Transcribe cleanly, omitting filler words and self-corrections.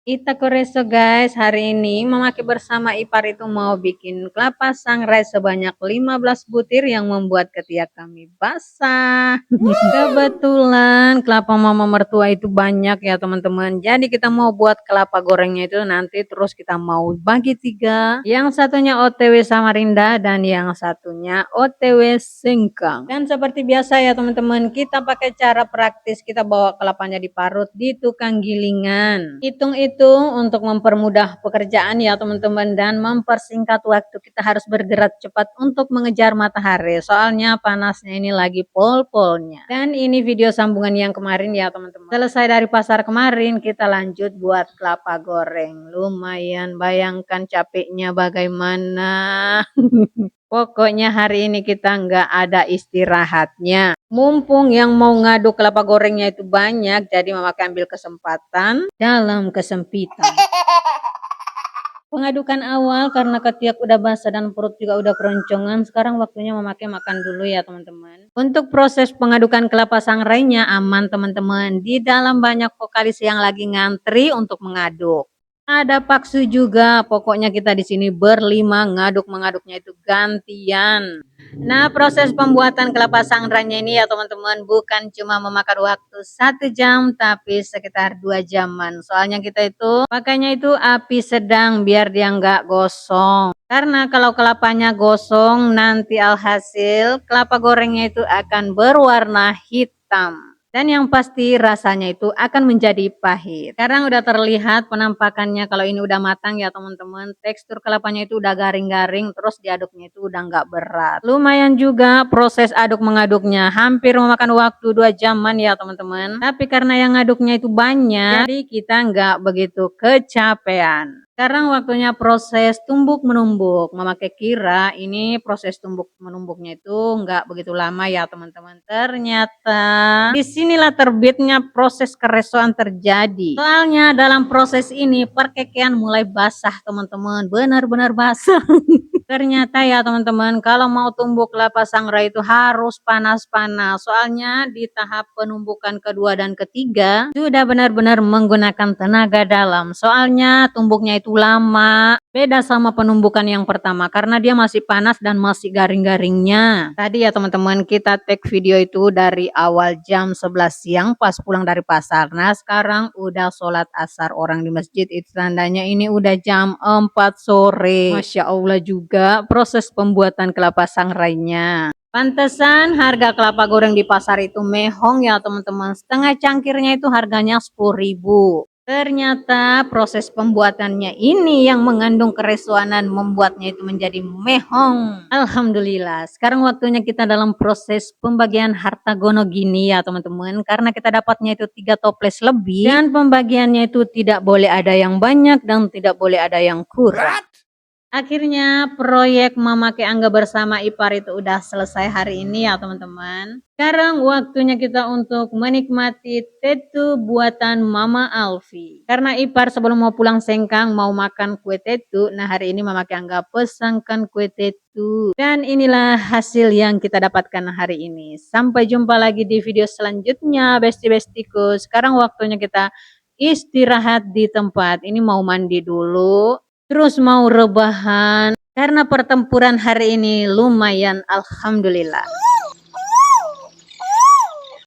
Ita Koreso guys, hari ini Mamaki bersama Ipar itu mau bikin kelapa sangrai sebanyak 15 butir yang membuat ketiak kami basah. Kebetulan kelapa mama mertua itu banyak ya teman-teman. Jadi kita mau buat kelapa gorengnya itu nanti terus kita mau bagi 3. Yang satunya OTW Samarinda dan yang satunya OTW Sengkang. Dan seperti biasa ya teman-teman, kita pakai cara praktis, kita bawa kelapanya diparut di tukang gilingan. Hitung-hitung untuk mempermudah pekerjaan ya teman-teman dan mempersingkat waktu, kita harus bergerak cepat untuk mengejar matahari. Soalnya panasnya ini lagi pol-polnya. Dan ini video sambungan yang kemarin ya teman-teman. Selesai dari pasar kemarin, kita lanjut buat kelapa goreng. Lumayan, bayangkan capeknya bagaimana. Pokoknya hari ini kita nggak ada istirahatnya. Mumpung yang mau ngaduk kelapa gorengnya itu banyak, jadi Mama ambil kesempatan dalam kesempitan. Pengadukan awal karena ketiak udah basah dan perut juga udah keroncongan. Sekarang waktunya memakai makan dulu ya teman-teman. Untuk proses pengadukan kelapa sangrainya aman teman-teman. Di dalam banyak vokalis yang lagi ngantri untuk mengaduk. Ada Paksu juga, pokoknya kita di sini berlima mengaduknya itu gantian. Nah, proses pembuatan kelapa sangrainya ini ya teman-teman bukan cuma memakan waktu 1 jam, tapi sekitar 2 jaman. Soalnya kita itu pakainya itu api sedang biar dia nggak gosong. Karena kalau kelapanya gosong nanti alhasil kelapa gorengnya itu akan berwarna hitam. Dan yang pasti rasanya itu akan menjadi pahit. Sekarang udah terlihat penampakannya kalau ini udah matang ya teman-teman. Tekstur kelapanya itu udah garing-garing, terus diaduknya itu udah nggak berat. Lumayan juga proses aduk mengaduknya, hampir memakan waktu 2 jaman ya teman-teman. Tapi karena yang ngaduknya itu banyak, jadi kita nggak begitu kecapean. Sekarang waktunya proses tumbuk menumbuk. Memakai kira ini proses tumbuk menumbuknya itu nggak begitu lama ya teman-teman. Ternyata disinilah terbitnya proses keresoan terjadi. Soalnya dalam proses ini perkekian mulai basah teman-teman. Benar-benar basah. Ternyata ya teman-teman, kalau mau tumbuk kelapa sangrai itu harus panas-panas. Soalnya di tahap penumbukan kedua dan ketiga sudah benar-benar menggunakan tenaga dalam. Soalnya tumbuknya itu lama. Beda sama penumbukan yang pertama karena dia masih panas dan masih garing-garingnya. Tadi ya teman-teman kita take video itu dari awal jam 11 siang pas pulang dari pasar. Nah sekarang udah sholat asar orang di masjid, itu tandanya ini udah jam 4 sore. Masya Allah juga proses pembuatan kelapa sangrainya. Pantesan harga kelapa goreng di pasar itu mehong ya teman-teman. Setengah cangkirnya itu harganya 10.000. Ternyata proses pembuatannya ini yang mengandung keresuanan membuatnya itu menjadi mehong. Alhamdulillah. Sekarang waktunya kita dalam proses pembagian harta gono gini ya teman-teman. Karena kita dapatnya itu 3 toples lebih. Dan pembagiannya itu tidak boleh ada yang banyak dan tidak boleh ada yang kurang. Akhirnya proyek memakai Angga bersama Ipar itu udah selesai hari ini ya teman-teman. Sekarang waktunya kita untuk menikmati tetu buatan Mama Alfi. Karena Ipar sebelum mau pulang Sengkang mau makan kue tetu. Nah hari ini memakai Angga pesankan kue tetu. Dan inilah hasil yang kita dapatkan hari ini. Sampai jumpa lagi di video selanjutnya besti-bestiku. Sekarang waktunya kita istirahat di tempat. Ini mau mandi dulu. Terus mau rebahan karena pertempuran hari ini lumayan alhamdulillah.